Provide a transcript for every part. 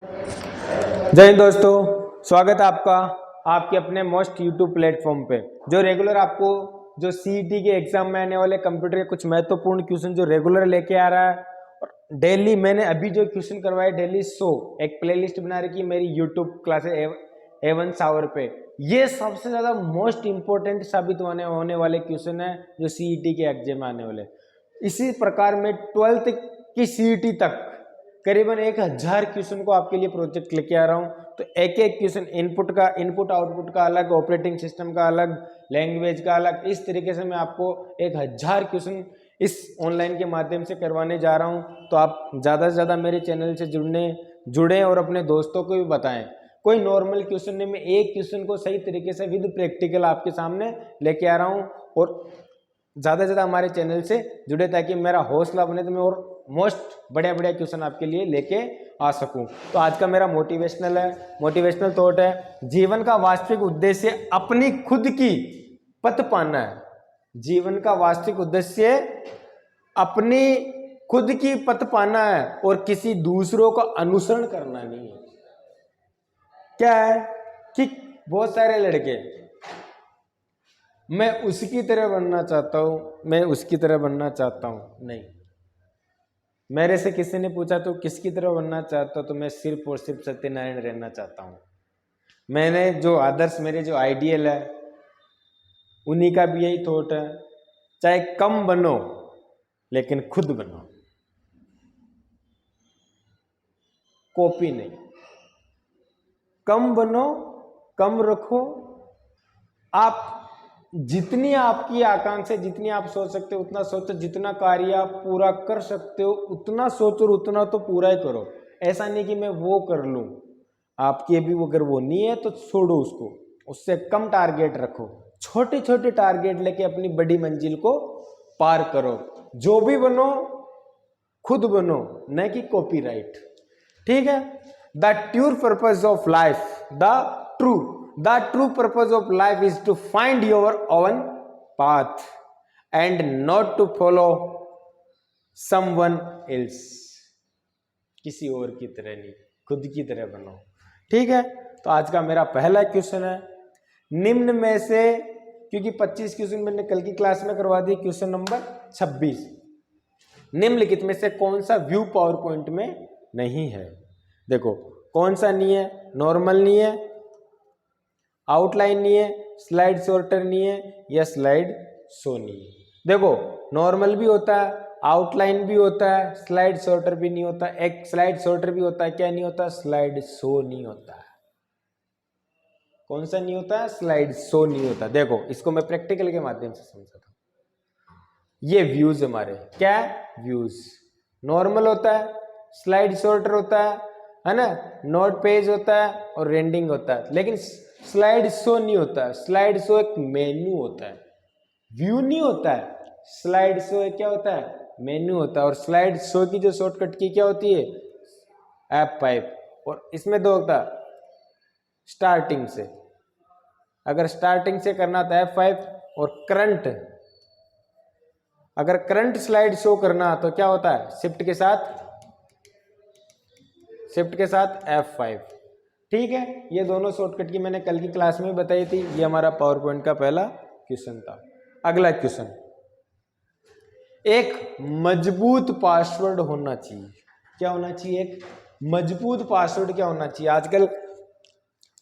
जय हिंद दोस्तों, स्वागत है आपका आपके अपने मोस्ट यूट्यूब प्लेटफॉर्म पे। जो रेगुलर आपको जो सीईटी के एग्जाम में आने वाले कंप्यूटर के कुछ महत्वपूर्ण क्वेश्चन जो रेगुलर लेके आ रहा है, और डेली मैंने अभी जो क्वेश्चन करवाए डेली 100 एक प्लेलिस्ट बना रखी है मेरी यूट्यूब क्लासेस A1 सावर पे। ये सबसे ज्यादा मोस्ट इंपॉर्टेंट साबित होने वाले क्वेश्चन है जो सीईटी के एग्जाम में आने वाले। इसी प्रकार में 12th की सीईटी तक करीबन 1000 क्वेश्चन को आपके लिए प्रोजेक्ट लेके आ रहा हूं। तो एक एक क्वेश्चन इनपुट आउटपुट का अलग, ऑपरेटिंग सिस्टम का अलग, लैंग्वेज का अलग, इस तरीके से मैं आपको 1000 क्वेश्चन इस ऑनलाइन के माध्यम से करवाने जा रहा हूं। तो आप ज़्यादा से ज़्यादा मेरे चैनल से जुड़े और अपने दोस्तों को भी बताएं। कोई नॉर्मल क्वेश्चन नहीं, मैं एक क्वेश्चन को सही तरीके से विद प्रैक्टिकल आपके सामने लेके आ रहा हूँ। और ज़्यादा से ज़्यादा हमारे चैनल से जुड़े ताकि मेरा हौसला बने, तो मैं और मोस्ट बढ़िया क्वेश्चन आपके लिए लेके आ सकूं। तो आज का मेरा मोटिवेशनल थॉट है, जीवन का वास्तविक उद्देश्य अपनी खुद की पथ पाना है। जीवन का वास्तविक उद्देश्य अपनी खुद की पथ पाना है और किसी दूसरों का अनुसरण करना नहीं है। क्या है कि बहुत सारे लड़के मैं उसकी तरह बनना चाहता हूं, मैं उसकी तरह बनना चाहता हूं, नहीं। मेरे से किसी ने पूछा तो किसकी तरह बनना चाहता हूं, तो मैं सिर्फ और सिर्फ सत्यनारायण रहना चाहता हूं। मैंने जो आदर्श, मेरे जो आइडियल है, उन्हीं का भी यही थॉट है, चाहे कम बनो लेकिन खुद बनो, कॉपी नहीं। कम बनो, कम रखो। आप जितनी आपकी आकांक्षा, जितनी आप सोच सकते हो उतना सोचो, जितना कार्य आप पूरा कर सकते हो उतना सोचो और उतना तो पूरा ही करो। ऐसा नहीं कि मैं वो कर लूं, आपकी अभी अगर वो नहीं है तो छोड़ो उसको, उससे कम टारगेट रखो, छोटे छोटे टारगेट लेके अपनी बड़ी मंजिल को पार करो। जो भी बनो खुद बनो, न कि कॉपीराइट। ठीक है। The true purpose of life, The true purpose of life is to find your own path and not to follow someone else. किसी और की तरह नहीं, खुद की तरह बनो। ठीक है। तो आज का मेरा पहला क्वेश्चन है, निम्न में से, क्योंकि 25 क्वेश्चन मैंने कल की क्लास में करवा दिए, क्वेश्चन नंबर 26, निम्नलिखित में से कौन सा व्यू पावर पॉइंट में नहीं है। देखो कौन सा नहीं है, नॉर्मल नहीं है, आउटलाइन नहीं है, स्लाइड सॉर्टर नहीं है, या स्लाइड शो नहीं है। देखो नॉर्मल भी होता है, आउटलाइन भी होता है, स्लाइड सॉर्टर भी नहीं होता। एक स्लाइड सॉर्टर भी होता है, क्या नहीं होता, स्लाइड शो नहीं होता है। कौन सा नहीं होता है, स्लाइड शो नहीं होता। देखो इसको मैं प्रैक्टिकल के माध्यम से समझाता हूं। ये व्यूज हमारे, क्या व्यूज, नॉर्मल होता है, स्लाइड सॉर्टर होता है ना, नोट पेज होता है और रेंडिंग होता है। लेकिन स्लाइड शो नहीं होता है। स्लाइड शो एक मेन्यू होता है, व्यू नहीं होता है। स्लाइड शो क्या होता है, मेन्यू होता है। और स्लाइड शो की जो शॉर्टकट की क्या होती है, F5। और इसमें दो होता है, स्टार्टिंग से, अगर स्टार्टिंग से करना तो F5, और करंट, अगर करंट स्लाइड शो करना तो क्या होता है, शिफ्ट के साथ F5। ठीक है। ये दोनों शॉर्टकट की मैंने कल की क्लास में बताई थी। ये हमारा पावर पॉइंट का पहला क्वेश्चन था। अगला क्वेश्चन, एक मजबूत पासवर्ड होना चाहिए। क्या होना चाहिए, एक मजबूत पासवर्ड क्या होना चाहिए। आजकल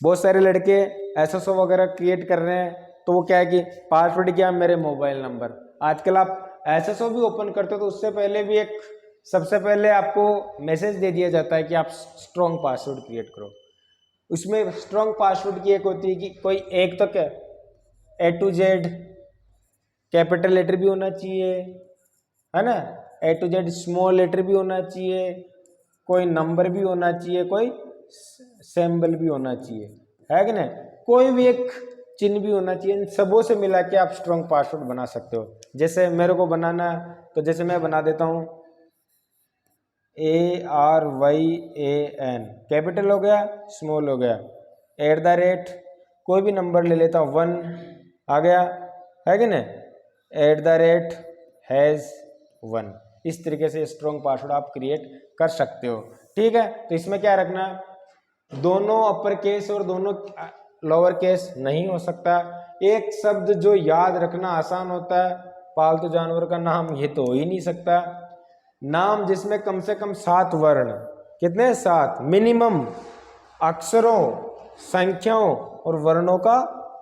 बहुत सारे लड़के एसएसओ वगैरह क्रिएट कर रहे हैं, तो वो क्या है कि पासवर्ड क्या, मेरे मोबाइल नंबर। आजकल आप एसएसओ भी ओपन करते हो तो उससे पहले भी सबसे पहले आपको मैसेज दे दिया जाता है कि आप स्ट्रॉन्ग पासवर्ड क्रिएट करो। उसमें स्ट्रॉन्ग पासवर्ड की एक होती है कि कोई एक तो क्या, A to Z capital letter भी होना चाहिए, है ना, A to Z small letter भी होना चाहिए, कोई नंबर भी होना चाहिए, कोई सिंबल भी होना चाहिए, है कि नहीं, कोई भी एक चिन्ह भी होना चाहिए। इन सबों से मिला के आप स्ट्रॉन्ग पासवर्ड बना सकते हो। जैसे मेरे को बनाना है तो जैसे मैं बना देता हूँ ARYAN, कैपिटल हो गया, स्मॉल हो गया, @ कोई भी नंबर ले लेता हूँ, 1 आ गया, है कि नहीं, @#1। इस तरीके से स्ट्रॉन्ग पासवर्ड आप क्रिएट कर सकते हो। ठीक है। तो इसमें क्या रखना है, दोनों अपर केस और दोनों लोअर केस नहीं हो सकता। एक शब्द जो याद रखना आसान होता है, पालतू जानवर का नाम, ये तो हो ही नहीं सकता। नाम जिसमें कम से कम 7 वर्ण, कितने 7 मिनिमम, अक्षरों, संख्याओं और वर्णों का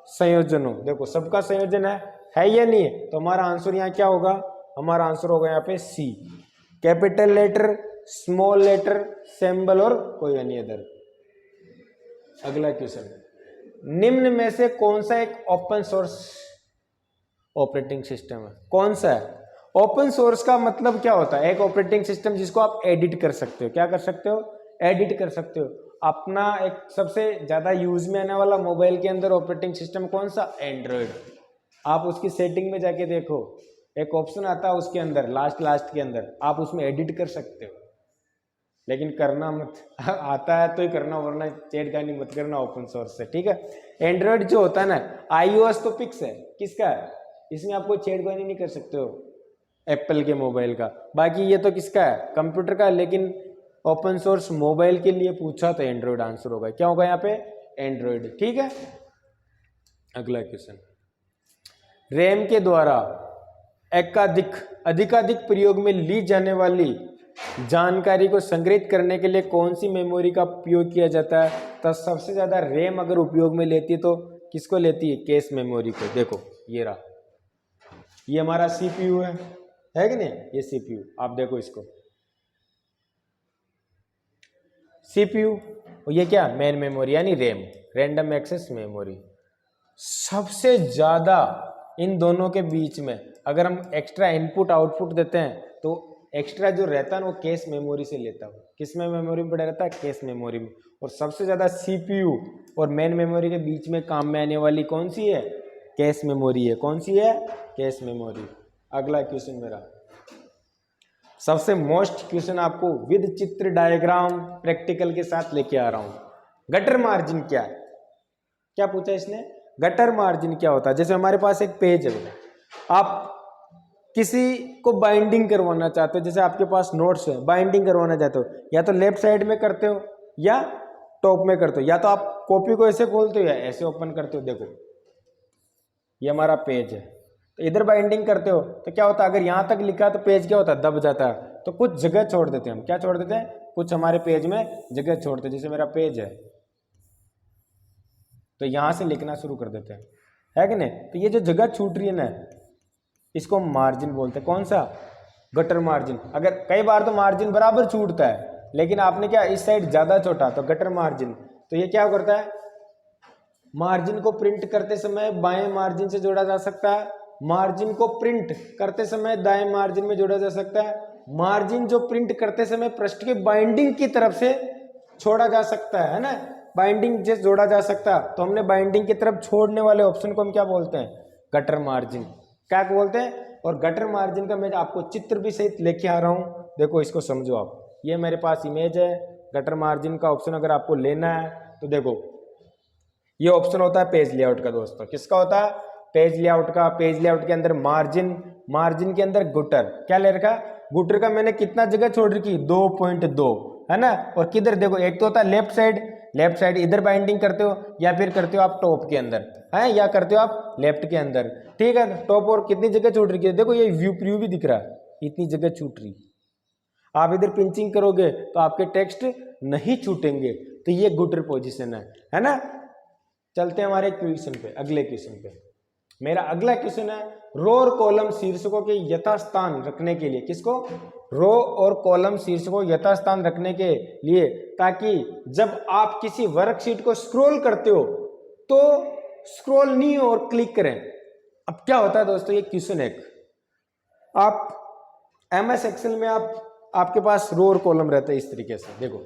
संयोजन हो। देखो सबका संयोजन है या नहीं है? तो हमारा आंसर यहाँ क्या होगा? हमारा आंसर होगा यहाँ पे C, capital letter, small letter, symbol और कोई नहीं अदर। अगला क्वेश्चन, निम्न में से कौन सा एक ओपन सोर्स ऑपरेटिंग सिस्टम है? कौन सा है? ओपन सोर्स का मतलब क्या होता है? एक ऑपरेटिंग सिस्टम जिसको आप एडिट कर सकते हो। क्या कर सकते हो? एडिट कर सकते हो। अपना एक सबसे ज्यादा यूज में आने वाला मोबाइल के अंदर ऑपरेटिंग सिस्टम कौन सा? एंड्रॉइड। आप उसकी सेटिंग में जाके देखो, एक ऑप्शन आता है उसके अंदर, लास्ट के अंदर, आप उसमें एडिट कर सकते हो, लेकिन करना मत आता है तो ही करना, वरना छेड़खानी मत करना ओपन सोर्स से, ठीक है। एंड्रॉइड जो होता है ना, iOS तो फिक्स है, किसका है? इसमें आपको छेड़खानी नहीं कर सकते हो एप्पल के मोबाइल का। बाकी ये तो किसका है? कंप्यूटर का। लेकिन ओपन सोर्स मोबाइल के लिए पूछा तो एंड्रॉइड आंसर होगा। क्या होगा यहाँ पे? एंड्रॉइड, ठीक है। अगला क्वेश्चन, रैम के द्वारा अधिकाधिक प्रयोग में ली जाने वाली जानकारी को संग्रहित करने के लिए कौन सी मेमोरी का उपयोग किया जाता है? तो सबसे ज्यादा रैम अगर उपयोग में लेती है तो किसको लेती है? कैश मेमोरी को। देखो ये रहा, ये हमारा सीपीयू है कि नहीं? ये सीपीयू, आप देखो इसको, सीपीयू, ये क्या? मेन मेमोरी यानी रैम, रैंडम एक्सेस मेमोरी। सबसे ज्यादा इन दोनों के बीच में अगर हम एक्स्ट्रा इनपुट आउटपुट देते हैं तो एक्स्ट्रा जो रहता है वो कैश मेमोरी से लेता है। किस में मेमोरी में पड़ा रहता है? कैश मेमोरी में। और सबसे ज्यादा सीपीयू और मेन मेमोरी के बीच में काम में आने वाली कौन सी है? कैश मेमोरी है। कौन सी है? Cache memory. अगला क्वेश्चन मेरा सबसे मोस्ट क्वेश्चन, आपको विद चित्र डायग्राम प्रैक्टिकल के साथ लेके आ रहा हूं। गटर मार्जिन क्या है? क्या पूछा इसने? गटर मार्जिन क्या होता है? जैसे हमारे पास एक पेज है, आप किसी को बाइंडिंग करवाना चाहते हो, जैसे आपके पास नोट्स है, बाइंडिंग करवाना चाहते हो, या तो लेफ्ट साइड में करते हो या टॉप में करते हो, या तो आप कॉपी को ऐसे खोलते हो या ऐसे ओपन करते हो। देखो ये हमारा पेज है, तो इधर बाइंडिंग करते हो तो क्या होता है? अगर यहां तक लिखा तो पेज क्या होता है? दब जाता है। तो कुछ जगह छोड़ देते हैं हम। क्या छोड़ देते हैं? कुछ हमारे पेज में जगह छोड़ते हैं। जैसे मेरा पेज है तो यहां से लिखना शुरू कर देते हैं, है कि नहीं? तो ये जो जगह छूट रही है ना, इसको मार्जिन बोलते हैं। कौन सा? Gutter margin. अगर कई बार तो मार्जिन बराबर छूटता है, लेकिन आपने क्या इस साइड ज्यादा छोटा, तो गटर मार्जिन। तो ये क्या करता है? मार्जिन को प्रिंट करते समय बाएं मार्जिन से जोड़ा जा सकता है, मार्जिन को प्रिंट करते समय दाएं मार्जिन में जोड़ा जा सकता है, मार्जिन जो प्रिंट करते समय पृष्ठ के बाइंडिंग की तरफ से छोड़ा जा सकता है ना, बाइंडिंग से जोड़ा जा सकता है। तो हमने बाइंडिंग की तरफ छोड़ने वाले ऑप्शन को हम क्या बोलते हैं? Gutter margin. क्या बोलते हैं? और गटर मार्जिन का मैं आपको चित्र भी सहित लेके आ रहा हूं, देखो इसको समझो आप। ये मेरे पास इमेज है, गटर मार्जिन का ऑप्शन अगर आपको लेना है तो देखो ये ऑप्शन होता है पेज लेआउट का दोस्तों। किसका होता है? पेज लेआउट का। पेज लेआउट के अंदर मार्जिन, मार्जिन के अंदर गुटर। क्या ले रखा? गुटर का मैंने कितना जगह छोड़ रखी? 2.2, है ना। और किधर देखो, एक तो होता है लेफ्ट साइड, लेफ्ट साइड इधर बाइंडिंग करते हो, या फिर करते हो आप टॉप के अंदर, है, या करते हो आप लेफ्ट के अंदर, ठीक है। टॉप और कितनी जगह छूट रही है? देखो ये व्यू प्रीव्यू भी दिख रहा है, इतनी जगह छूट रही। आप इधर पिंचिंग करोगे तो आपके टेक्स्ट नहीं छूटेंगे, तो ये गुटर पोजीशन है ना। चलते हैं हमारे क्वेश्चन पे, अगले क्वेश्चन पे। मेरा अगला क्वेश्चन है रो और कॉलम शीर्षकों के यथास्थान रखने के लिए। किसको? रो और कॉलम शीर्षकों यथास्थान रखने के लिए, ताकि जब आप किसी वर्कशीट को स्क्रॉल करते हो तो स्क्रॉल नहीं हो और क्लिक करें। अब क्या होता है दोस्तों, ये क्वेश्चन है, आप MS एक्सेल में आपके पास रो और कॉलम रहता है इस तरीके से। देखो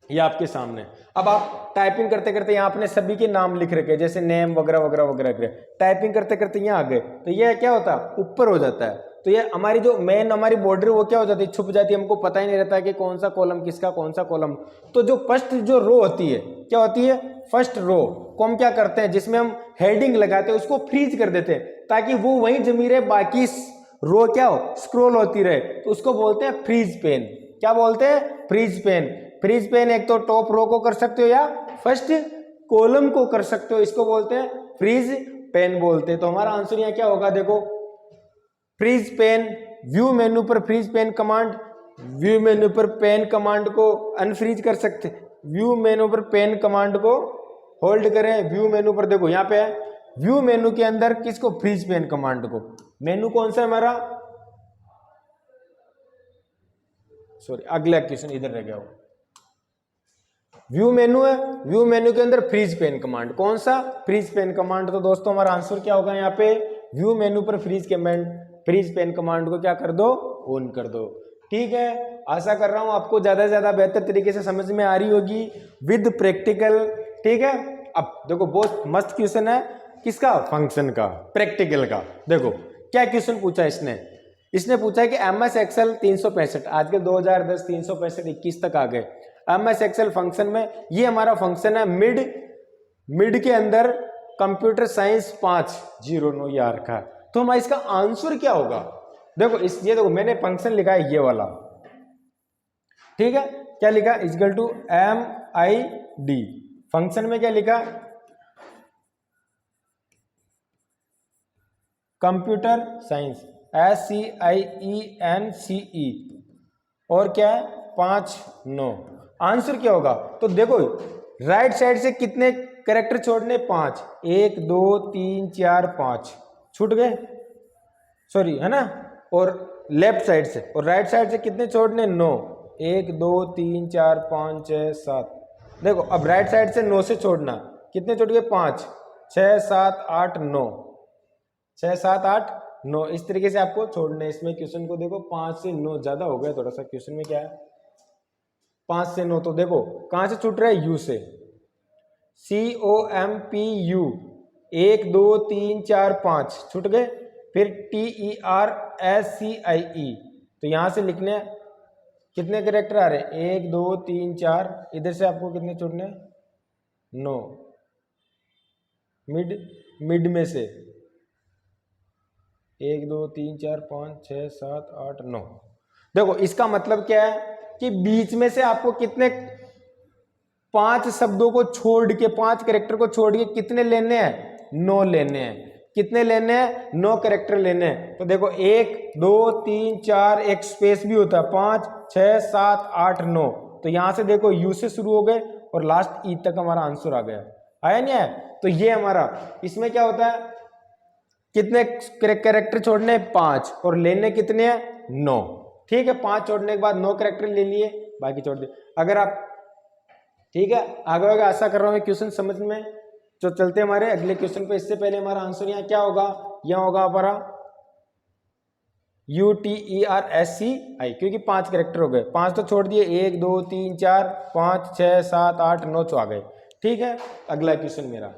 ये आपके सामने, अब आप टाइपिंग करते करते यहाँ अपने सभी के नाम लिख रखे, जैसे नेम वगैरह वगैरह वगैरह, टाइपिंग करते करते यहाँ आ गए, तो ये क्या होता है? ऊपर हो जाता है। तो ये हमारी जो मेन हमारी बॉर्डर वो क्या हो जाती है? छुप जाती है, हमको पता ही नहीं रहता कि कौन सा कॉलम किसका, कौन सा कॉलम। तो जो फर्स्ट जो रो होती है, क्या होती है? फर्स्ट रो को हम क्या करते हैं, जिसमें हम हेडिंग लगाते हैं, उसको फ्रीज कर देते हैं, ताकि वो वहीं जमी रहे, बाकी रो क्या हो? स्क्रॉल होती रहे। तो उसको बोलते हैं फ्रीज पेन। क्या बोलते हैं? Freeze pen. फ्रीज पेन एक तो टॉप रो को कर सकते हो या फर्स्ट कॉलम को कर सकते हो, इसको बोलते हैं फ्रीज पेन बोलते हैं। तो हमारा आंसर यहाँ क्या होगा, देखो फ्रीज पेन, व्यू मेन्यू पर freeze pane command, view menu पर पेन कमांड को अनफ्रीज कर सकते, व्यू मेन्यू पर पेन कमांड को होल्ड करें, व्यू मेन्यू पर देखो यहाँ पे है व्यू मेन्यू के अंदर किसको, फ्रीज पेन कमांड को। मेन्यू कौन सा है हमारा, सॉरी अगला क्वेश्चन इधर रह गया हो, व्यू मेन्यू है, व्यू मेन्यू के अंदर फ्रीज पेन कमांड, कौन सा, फ्रीज पेन कमांड। तो दोस्तों हमारा आंसर क्या होगा यहाँ पे, व्यू मेन्यू पर फ्रीज पेन कमांड को क्या कर दो, ऑन कर दो। ठीक है, आशा कर रहा हूं आपको ज्यादा से ज्यादा बेहतर तरीके से समझ में आ रही होगी विद प्रैक्टिकल। ठीक है, अब देखो बहुत मस्त क्वेश्चन है, किसका, फंक्शन का, प्रैक्टिकल का। देखो क्या क्वेश्चन पूछा इसने पूछा है कि MS एक्सेल 365, आजकल 2010 365 21 तक आ गए। MS एक्सेल फंक्शन में ये हमारा फंक्शन है मिड के अंदर कंप्यूटर साइंस 509 ये आ रखा है। तो हमारा इसका आंसर क्या होगा, देखो ये देखो मैंने फंक्शन लिखा है ये वाला, ठीक है, क्या लिखा, इक्वल टू MID, फंक्शन में क्या लिखा, कंप्यूटर साइंस SCIENCE और क्या है 5 9। आंसर क्या होगा, तो देखो राइट साइड से कितने कैरेक्टर छोड़ने, 5, 1 2 3 4 5 छूट गए, सॉरी है ना, और लेफ्ट साइड से, और राइट साइड से कितने छोड़ने, 9, 1 2 3 4 5 6 7। देखो अब राइट साइड से 9 से छोड़ना, कितने छोड़ गए, 5 6 7 8 9, 6 7 8 9, इस तरीके से आपको छोड़ने। इसमें क्वेश्चन को देखो 5 से 9 ज्यादा हो गया थोड़ा सा, क्वेश्चन में क्या है 5 से 9, तो देखो कहां से छूट रहा है, यू से, COMPU 1 2 3 4 5 छूट गए, फिर TERSCIE, तो यहां से लिखने कितने कैरेक्टर आ रहे, 1 2 3 4, इधर से आपको कितने छूटने, 9, मिड में से 1 2 3 4 5 6 7 8 9। देखो इसका मतलब क्या है कि बीच में से आपको कितने 5 शब्दों को छोड़ के, 5 कैरेक्टर को छोड़ के कितने लेने हैं, 9 लेने हैं। कितने लेने हैं, 9 कैरेक्टर लेने हैं। तो देखो 1 2 3 4, एक स्पेस भी होता है, 5 6 7 8 9, तो यहां से देखो यू से शुरू हो गए और लास्ट ई तक हमारा आंसर आ गया, आया नहीं है। तो ये हमारा, इसमें क्या होता है, कितने कैरेक्टर छोड़ने, 5, और लेने कितने हैं, 9। ठीक है, 5 छोड़ने के बाद 9 कैरेक्टर ले लिए, बाकी छोड़ दिए। अगर आप, ठीक है, आगे आशा कर रहा हूँ क्वेश्चन समझ में। तो चलते हमारे अगले क्वेश्चन पे। इससे पहले हमारा आंसर यहाँ क्या होगा, यहाँ होगा हमारा UTERSCI, क्योंकि 5 कैरेक्टर हो गए, 5 तो छोड़ दिए, 1 2 3 4 5 6 7 8 9 तो आ गए। ठीक है, अगला क्वेश्चन मेरा,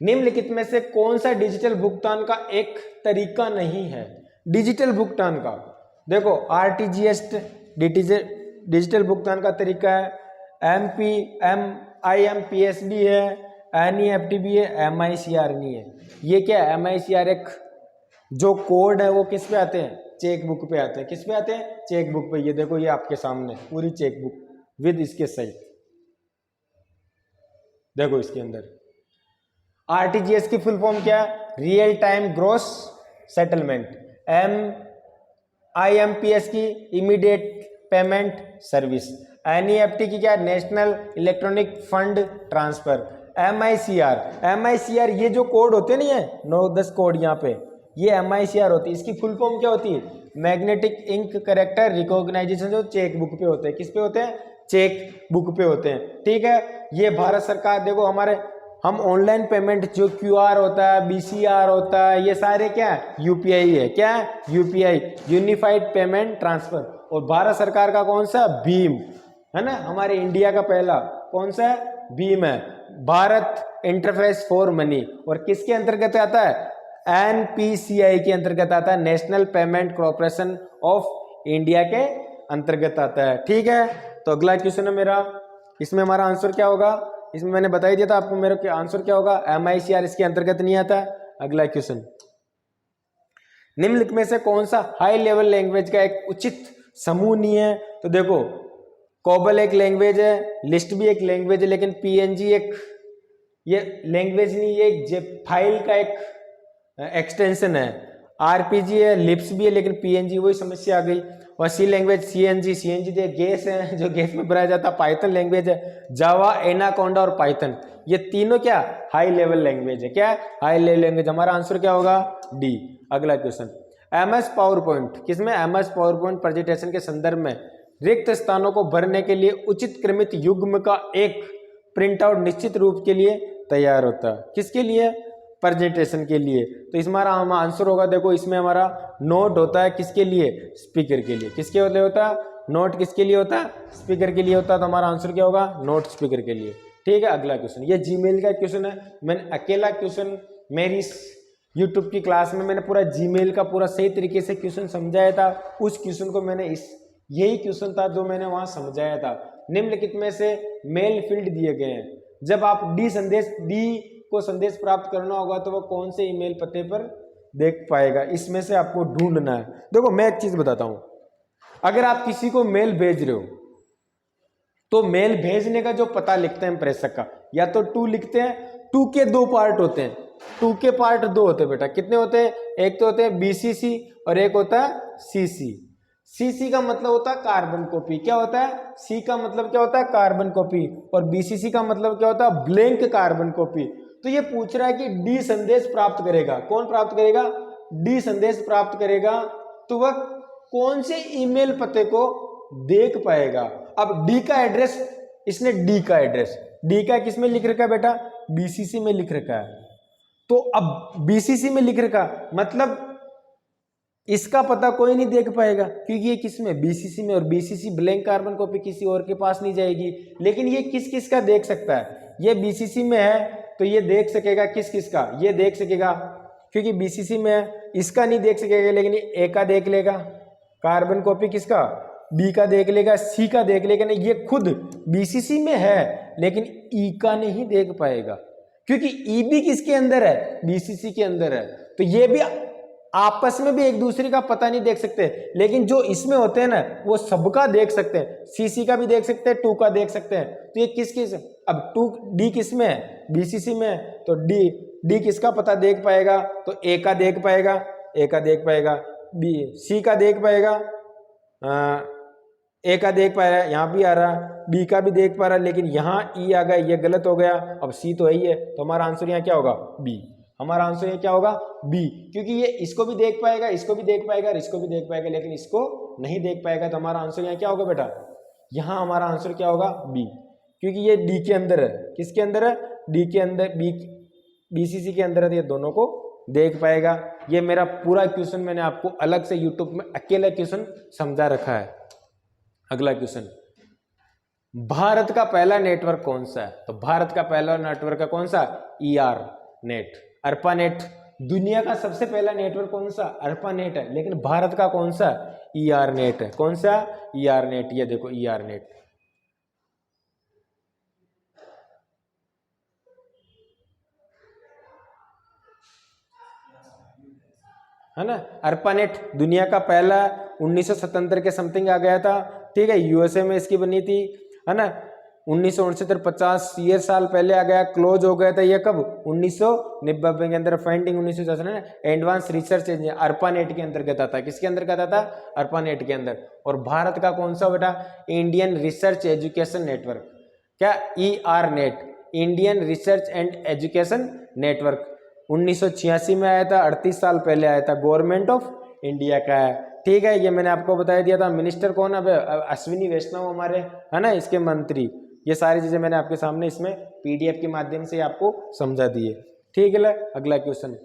निम्नलिखित में से कौन सा डिजिटल भुगतान का एक तरीका नहीं है, डिजिटल भुगतान का। देखो RTGS डिजिटल भुगतान का तरीका है, IMPS भी है, NEFT भी है, MICR नहीं है। ये क्या है, MICR एक जो कोड है वो किस पे आते हैं, चेक बुक पे आते हैं। किस पे आते हैं, चेक बुक पे। ये देखो ये आपके सामने पूरी चेक बुक विद इसके सहित, देखो इसके अंदर। RTGS की फुल फॉर्म क्या है, real time gross settlement. IMPS की इमीडिएट पेमेंट सर्विस। NEFT की क्या, national electronic fund transfer. MICR ये जो कोड होते नहीं है 9-10 कोड यहाँ पे, ये MICR होती है। इसकी फुल फॉर्म क्या होती है, मैग्नेटिक इंक कैरेक्टर रिकॉग्नाइजेशन, जो चेक बुक पे होते हैं। किस पे होते हैं, चेक बुक पे होते हैं। ठीक है, ये भारत सरकार, देखो हमारे हम ऑनलाइन पेमेंट जो QR होता है, BCR होता है, ये सारे क्या है, UPI है। क्या है, UPI, यूनिफाइड पेमेंट ट्रांसफर। और भारत सरकार का कौन सा, भीम है ना, हमारे इंडिया का पहला कौन सा है, भीम है, भारत इंटरफेस फॉर मनी। और किसके अंतर्गत आता है, NPCI के अंतर्गत आता है, national payment corporation of India के अंतर्गत आता है। ठीक है, तो अगला क्वेश्चन है मेरा, इसमें हमारा आंसर क्या होगा, इसमें मैंने बता ही दिया था आपको, मेरा आंसर क्या होगा, MICR इसके अंतर्गत नहीं आता। अगला क्वेश्चन, निम्नलिखित में से कौन सा हाई लेवल लैंग्वेज का एक उचित समूह नहीं है। तो देखो कोबल एक लैंग्वेज है, लिस्ट भी एक लैंग्वेज है, लेकिन पीएनजी एक ये लैंग्वेज नहीं, ये फाइल का एक एक्सटेंशन है। आरपीजी है, लिप्स भी है, लेकिन पीएनजी, वही समस्या आ गई। और सी लैंग्वेज सीएनजी, सीएनजी तो गैस है जो गैस में बनाया जाता है। पाइथन लैंग्वेज है, जावा, एनाकोंडा और पाइथन, ये तीनों क्या हाई लेवल लैंग्वेज है। क्या हाई लेवल लैंग्वेज, हमारा आंसर क्या होगा डी। अगला क्वेश्चन, एमएस पावर पॉइंट किसमें, एमएस पावर पॉइंट प्रेजेंटेशन के संदर्भ में रिक्त स्थानों को भरने के लिए उचित क्रमित युग्म का एक प्रिंट आउट निश्चित रूप के लिए तैयार होता है। किसके लिए, प्रेजेंटेशन के लिए। तो इसमें हमारा आंसर होगा, देखो इसमें हमारा नोट होता है किसके लिए, स्पीकर के लिए। किसके लिए होता है, नोट किसके लिए होता है, स्पीकर के लिए होता है। तो हमारा आंसर क्या होगा, नोट स्पीकर के लिए। ठीक है, अगला क्वेश्चन, ये जीमेल का क्वेश्चन है। मैंने अकेला क्वेश्चन मेरी यूट्यूब की क्लास में मैंने पूरा जीमेल का पूरा सही तरीके से क्वेश्चन समझाया था। उस क्वेश्चन को मैंने यही क्वेश्चन था जो मैंने वहां समझाया था। निम्नलिखित में से मेल फील्ड दिए गए हैं। जब आप डी को संदेश प्राप्त करना होगा तो वो कौन से ईमेल पते पर देख पाएगा, इसमें से आपको ढूंढना है। देखो मैं एक चीज बताता हूं, अगर आप किसी को मेल भेज रहे हो तो मेल भेजने का जो पता लिखते हैं प्रेषक का, या तो टू लिखते हैं। टू के दो पार्ट होते हैं, टू के पार्ट दो होते हैं बेटा। कितने होते हैं, एक तो होते हैं बीसीसी और एक होता है सीसी। सीसी का मतलब होता है कार्बन कॉपी। क्या होता है, सी का मतलब क्या होता है, कार्बन कॉपी। और बीसीसी का मतलब क्या होता है, ब्लैंक कार्बन कॉपी। तो ये पूछ रहा है कि डी संदेश प्राप्त करेगा, कौन प्राप्त करेगा, डी संदेश प्राप्त करेगा, तो वह कौन से ईमेल पते को देख पाएगा। अब डी का एड्रेस, इसने डी का एड्रेस, डी का किस में लिख रखा है बेटा, बीसीसी में लिख रखा है। तो अब बीसीसी में लिख रखा मतलब इसका पता कोई नहीं देख पाएगा, क्योंकि ये किस में, बीसीसी में। और बीसीसी ब्लैंक कार्बन कॉपी किसी और के पास नहीं जाएगी। लेकिन ये किस किस का देख सकता है, ये बीसीसी में है तो ये देख सकेगा किस किस का, ये देख सकेगा क्योंकि बीसीसी में है। इसका नहीं देख सकेगा, लेकिन ए का देख लेगा, कार्बन कॉपी किसका, बी का देख लेगा, सी का देख लेगा। नहीं, ये खुद बीसीसी में है लेकिन ई का नहीं देख पाएगा, क्योंकि ई भी किसके अंदर है, बीसीसी के अंदर है। तो ये भी आपस में भी एक दूसरे का पता नहीं देख सकते, लेकिन जो इसमें होते हैं ना वो सबका देख सकते हैं। सीसी का भी देख सकते हैं, टू का देख सकते हैं। तो ये किस किस, अब टू डी किस में है, बीसीसी में है, तो डी किसका पता देख पाएगा, तो ए का देख पाएगा, ए का देख पाएगा, बी सी का देख पाएगा, ए का देख पाएगा, यहाँ भी आ रहा, बी का भी देख पा रहा, लेकिन यहाँ ई आ गया, ये गलत हो गया। अब सी तो है ही है, तो हमारा आंसर यहाँ क्या होगा, बी। हमारा आंसर ये क्या होगा, बी, क्योंकि ये इसको भी देख पाएगा, इसको भी देख पाएगा और इसको भी देख पाएगा, लेकिन इसको नहीं देख पाएगा। तो हमारा आंसर यहाँ क्या होगा बेटा, यहाँ हमारा आंसर क्या होगा, बी, क्योंकि ये डी के अंदर है। किसके अंदर है, डी के अंदर, बीसीसी के अंदर है, तो ये दोनों को देख पाएगा। ये मेरा पूरा क्वेश्चन मैंने आपको अलग से यूट्यूब में अकेला क्वेश्चन समझा रखा है। अगला क्वेश्चन, भारत का पहला नेटवर्क कौन सा है, तो भारत का पहला नेटवर्क है कौन सा, ईआर नेट, अर्पानेट। दुनिया का सबसे पहला नेटवर्क कौन सा, अर्पानेट है, लेकिन भारत का कौन सा, ईआर नेट है। कौन सा, ईआर नेट। ये देखो ईआर नेट, है ना। अर्पानेट दुनिया का पहला 1977 के समथिंग आ गया था, ठीक है, यूएसए में इसकी बनी थी, है ना। 1969 50 ईयर साल पहले आ गया, क्लोज हो गया था ये कब, 1990 के अंदर। फाइंडिंग 1960 एडवांस रिसर्च अर्पानेट के अंतर्गत आता है। किसके अंतर्गत आता है, अर्पानेट के अंदर। और भारत का कौन सा बेटा, इंडियन रिसर्च एजुकेशन नेटवर्क, क्या, ER net, Indian research and education network. 1986 में आया था, 38 साल पहले आया था, गवर्नमेंट ऑफ इंडिया का है, ठीक है। ये मैंने आपको बता दिया था। मिनिस्टर कौन है, अश्विनी वैष्णव हमारे, है ना, इसके मंत्री। ये सारी चीजें मैंने आपके सामने इसमें पीडीएफ के माध्यम से आपको समझा दिए, ठीक है। अगला क्वेश्चन,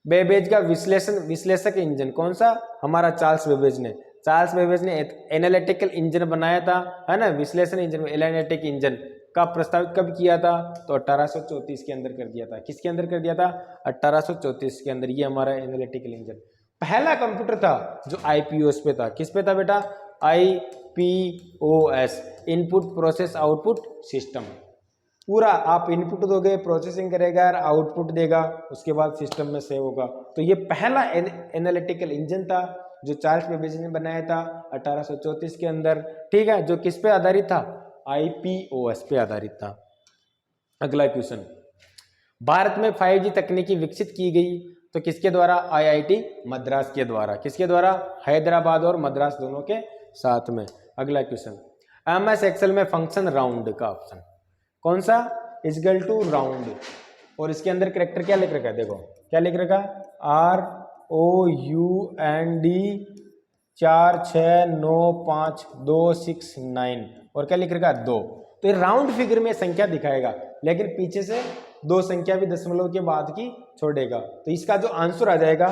बेबेज का विश्लेषक इंजन कौन सा, हमारा चार्ल्स बेबेज ने। चार्ल्स बेबेज ने एनालिटिकल इंजन बनाया था, है ना, विश्लेषण इंजन, एनालिटिक इंजन का प्रस्तावित कब किया था, तो 1834 के अंदर कर दिया था। किसके अंदर कर दिया था, 1834 के अंदर। ये हमारा एनालिटिकल इंजन पहला कंप्यूटर था जो आईपीओएस पे था। किस पे था बेटा, IPOS, input process output system. पूरा आप इनपुट दोगे, प्रोसेसिंग करेगा और आउटपुट देगा, उसके बाद सिस्टम में सेव होगा। तो ये पहला एनालिटिकल इंजन था जो चार्ल्स बेबेज ने बनाया था 1834 के अंदर, ठीक है, जो किस पे आधारित था, IPOS पे आधारित था। अगला क्वेश्चन, भारत में 5G तकनीकी विकसित की गई तो किसके द्वारा, IIT मद्रास के द्वारा, किसके द्वारा, हैदराबाद और मद्रास दोनों के साथ में। अगला क्वेश्चन, MS एक्सेल में फंक्शन राउंड का ऑप्शन कौन सा, इजगल टू राउंड, और इसके अंदर कैरेक्टर क्या लिख रखा है, देखो क्या लिख रखा है, ROUND 4 6 9 5 2 6 9, और क्या लिख रखा है, 2। तो ये राउंड फिगर में संख्या दिखाएगा, लेकिन पीछे से 2 संख्या भी दशमलव के बाद की छोड़ेगा। तो इसका जो आंसर आ जाएगा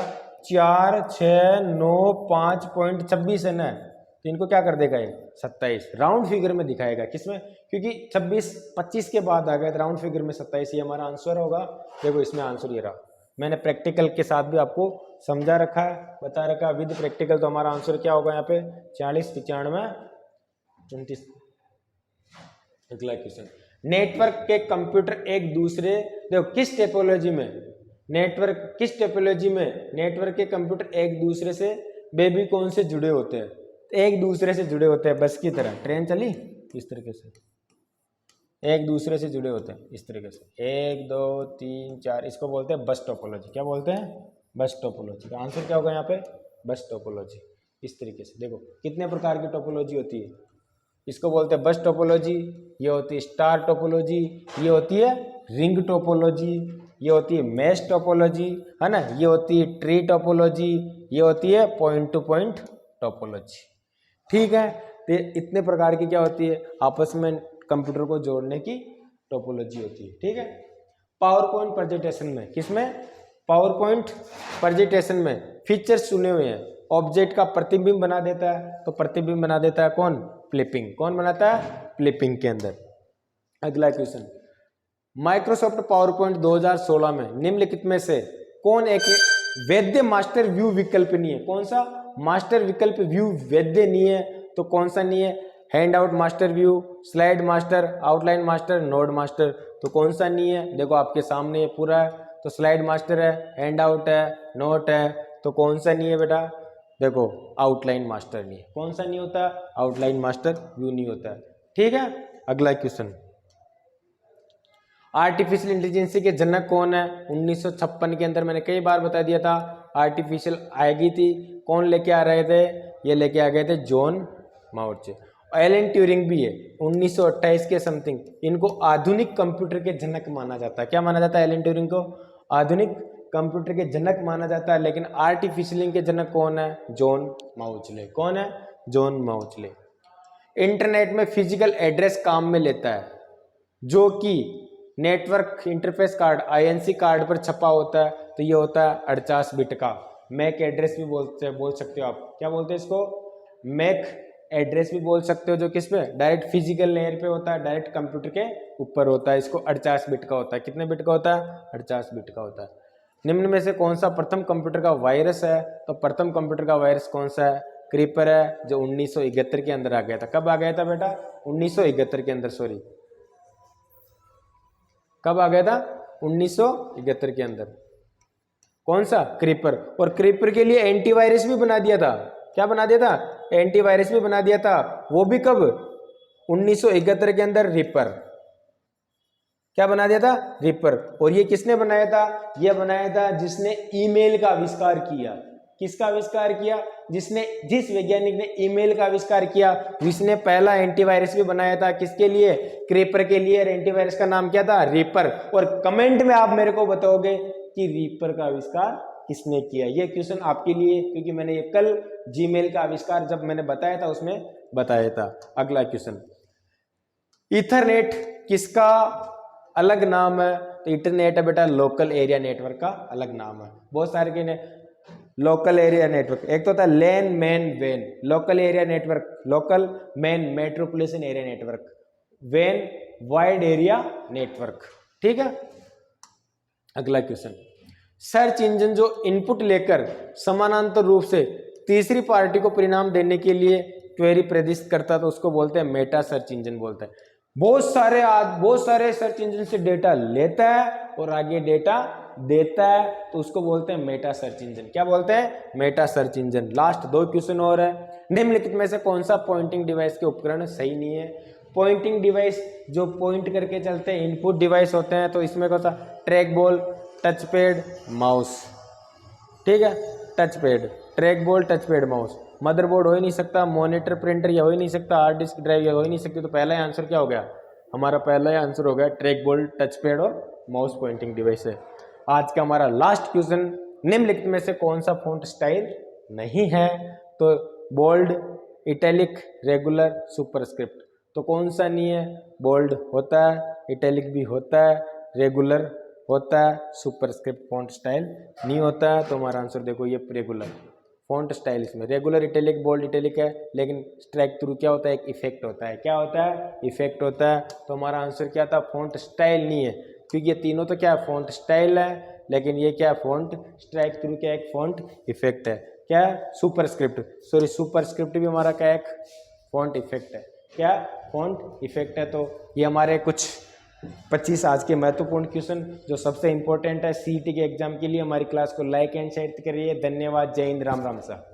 4 6 9 5.26 है ना, तो इनको क्या कर देगा, ये 27 राउंड फिगर में दिखाएगा, किसमें, क्योंकि 26 25 के बाद आ गया, राउंड फिगर में 27 ये हमारा आंसर होगा। देखो इसमें आंसर ये रहा, मैंने प्रैक्टिकल के साथ भी आपको समझा रखा है, बता रखा है विद प्रैक्टिकल, तो हमारा आंसर क्या होगा यहाँ पे 40 95 29। अगला क्वेश्चन, नेटवर्क के कंप्यूटर एक दूसरे, देखो किस टेपोलॉजी में, नेटवर्क किस टेपोलॉजी में नेटवर्क के कंप्यूटर एक दूसरे से बेबी कौन से जुड़े होते हैं, एक दूसरे से जुड़े होते हैं, बस की तरह ट्रेन चली इस तरीके से एक दूसरे से जुड़े होते हैं, इस तरीके से 1 2 3 4, इसको बोलते हैं बस टोपोलॉजी। क्या बोलते हैं, बस टोपोलॉजी। का आंसर क्या होगा यहाँ पे, बस टोपोलॉजी। इस तरीके से देखो कितने प्रकार की टोपोलॉजी होती है, इसको बोलते हैं बस टोपोलॉजी, ये होती है स्टार टोपोलॉजी, ये होती है रिंग टोपोलॉजी, ये होती है मैश टोपोलॉजी, है ना, ये होती है ट्री टोपोलॉजी, ये होती है पॉइंट टू पॉइंट टोपोलॉजी। ठीक है, तो इतने प्रकार की क्या होती है, आपस में कंप्यूटर को जोड़ने की टोपोलॉजी होती है। ठीक है, पावर पॉइंट प्रेजेंटेशन में, किसमें, पावर पॉइंट प्रेजेंटेशन में फीचर्स चुने हुए हैं, ऑब्जेक्ट का प्रतिबिंब बना देता है, तो प्रतिबिंब बना देता है कौन, फ्लिपिंग, कौन बनाता है, फ्लिपिंग के अंदर। अगला क्वेश्चन, माइक्रोसॉफ्ट पावर पॉइंट 2016 में निम्नलिखित में से कौन एक वैध मास्टर व्यू विकल्प नहीं है, कौन सा मास्टर विकल्प व्यू वैध नहीं है, तो कौन सा नहीं है, hand out master view, slide master, outline master, node master, तो कौन सा नहीं है, देखो आपके सामने ये पूरा है, तो स्लाइड मास्टर है, हैंड आउट है, नोट है, तो कौन सा नहीं है बेटा, देखो आउटलाइन मास्टर नहीं है, कौन सा नहीं होता, आउटलाइन मास्टर व्यू नहीं होता है। ठीक है, अगला क्वेश्चन, आर्टिफिशियल इंटेलिजेंस के जनक कौन है, 1956 के अंदर मैंने कई बार बता दिया था आर्टिफिशियल आएगी थी, कौन लेके आ रहे थे, ये लेके आ गए थे जॉन माउर्चे। एलन ट्यूरिंग भी है 1928 के समथिंग, इनको आधुनिक कंप्यूटर के जनक माना जाता है। क्या माना जाता है, एलन ट्यूरिंग को आधुनिक कंप्यूटर के जनक माना जाता है, लेकिन आर्टिफिशियल के जनक कौन है, जॉन माउचले, कौन है, जॉन माउचले। इंटरनेट में फिजिकल एड्रेस काम में लेता है, जो कि network interface card INC card पर छपा होता है, तो ये होता है 48 बिट का मैक एड्रेस भी बोल सकते हो आप, क्या बोलते हैं इसको, मैक एड्रेस भी बोल सकते हो, जो किस पे, डायरेक्ट फिजिकल लेयर पे होता है, डायरेक्ट कंप्यूटर के ऊपर होता है, इसको 48 बिट का होता है। कितने बिट का होता है, 48 बिट का होता है। निम्न में से कौन सा प्रथम कंप्यूटर का वायरस है, तो प्रथम कंप्यूटर का वायरस कौन सा है, क्रीपर है, जो 1971 के अंदर आ गया था। कब आ गया था बेटा, 1971 के अंदर, सॉरी कब आ गया था, 1971 के अंदर। कौन सा, क्रीपर, और क्रीपर के लिए एंटीवायरस भी बना दिया था। क्या बना दिया था, एंटीवायरस भी बना दिया था, वो भी कब, 1971 के अंदर, रिपर। क्या बना दिया था, रिपर। और ये किसने बनाया था, ये बनाया था जिसने ईमेल का आविष्कार किया। किसका आविष्कार किया, जिस वैज्ञानिक ने ईमेल का आविष्कार किया, जिसने पहला एंटीवायरस भी बनाया था, किसके लिए, क्रीपर के लिए। एंटीवायरस का नाम क्या था, रिपर। और कमेंट में आप मेरे को बताओगे कि रिपर का आविष्कार किसने किया। ये क्वेश्चन आपके लिए, क्योंकि मैंने ये कल जीमेल का आविष्कार जब मैंने बताया था उसमें बताया था। अगला क्वेश्चन, ईथरनेट किसका अलग नाम है, तो इंटरनेट है बेटा लोकल एरिया नेटवर्क का अलग नाम है। बहुत सारे के लोकल एरिया नेटवर्क, एक तो होता है लैन man van, local area network, local man metropolitan area network, van wide area network. ठीक है, अगला क्वेश्चन, सर्च इंजन जो इनपुट लेकर समानांतर रूप से तीसरी पार्टी को परिणाम देने के लिए क्वेरी प्रदर्शित करता है, तो उसको बोलते हैं मेटा सर्च इंजन बोलते हैं। बहुत सारे सर्च इंजन से डेटा लेता है और आगे डेटा देता है तो उसको बोलते हैं मेटा सर्च इंजन। क्या बोलते हैं? Meta search engine. Last 2 question और है। निम्नलिखित में से कौन सा पॉइंटिंग डिवाइस के उपकरण सही नहीं है? पॉइंटिंग डिवाइस जो पॉइंट करके चलते हैं इनपुट डिवाइस होते हैं, तो इसमें कौन सा? Track ball, touch pad, mouse. ठीक है, touch pad, track ball, touch pad, mouse. Motherboard हो ही नहीं सकता, मॉनिटर प्रिंटर ये हो ही नहीं सकता, हार्ड डिस्क ड्राइव ये हो ही नहीं सकती। तो पहला ही आंसर क्या हो गया? हमारा पहला ही आंसर हो गया ट्रैक बॉल, टच पैड और माउस पॉइंटिंग डिवाइस है। आज का हमारा लास्ट क्वेश्चन, निम्नलिखित में से कौन सा फॉन्ट स्टाइल नहीं है? तो बोल्ड, इटैलिक, रेगुलर, सुपरस्क्रिप्ट। तो कौन सा नहीं है? बोल्ड होता है, इटैलिक भी होता है, रेगुलर होता है, सुपरस्क्रिप्ट फॉन्ट स्टाइल नहीं होता है। तो हमारा आंसर देखो ये रेगुलर फॉन्ट स्टाइल। इसमें रेगुलर, इटैलिक, बोल्ड, इटैलिक है, लेकिन स्ट्राइक थ्रू क्या होता है? एक इफेक्ट होता है। क्या होता है? इफेक्ट होता है। तो हमारा आंसर क्या था? फॉन्ट स्टाइल नहीं है, क्योंकि ये तीनों तो क्या है? फॉन्ट स्टाइल है, लेकिन ये क्या है? फॉन्ट स्ट्राइक थ्रू क्या? एक फॉन्ट इफेक्ट है। क्या? सुपरस्क्रिप्ट, सॉरी सुपरस्क्रिप्ट भी हमारा क्या? एक फॉन्ट इफेक्ट है। क्या? फॉन्ट इफेक्ट है। तो ये हमारे कुछ 25 आज के महत्वपूर्ण क्वेश्चन जो सबसे इंपॉर्टेंट है सीईटी के एग्जाम के लिए। हमारी क्लास को लाइक एंड शेयर करिए। धन्यवाद। जय हिंद, राम राम साहब।